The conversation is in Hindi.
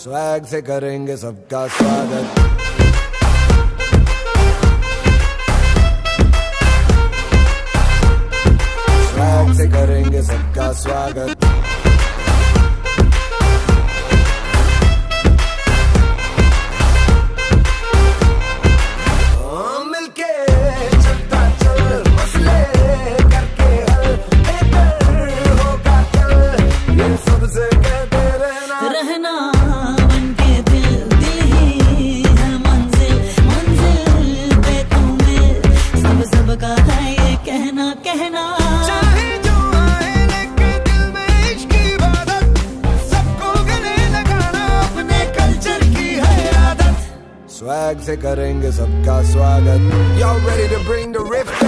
स्वैग से करेंगे सबका स्वागत। स्वैग से करेंगे सबका स्वागत। मिलके चलता चल, मसले करके हल, बेहतर होगा कल, ये सबसे कहते रहना बनके दिल दी है मंजिल, मंजिल पे तुम्हें सब का है ये कहना कहना। चाहे जो आए लेके दिल में इश्क की इबादत, सबको गले लगाना अपने कल्चर की है आदत। स्वैग से करेंगे सबका स्वागत। Y'all ready to bring the rift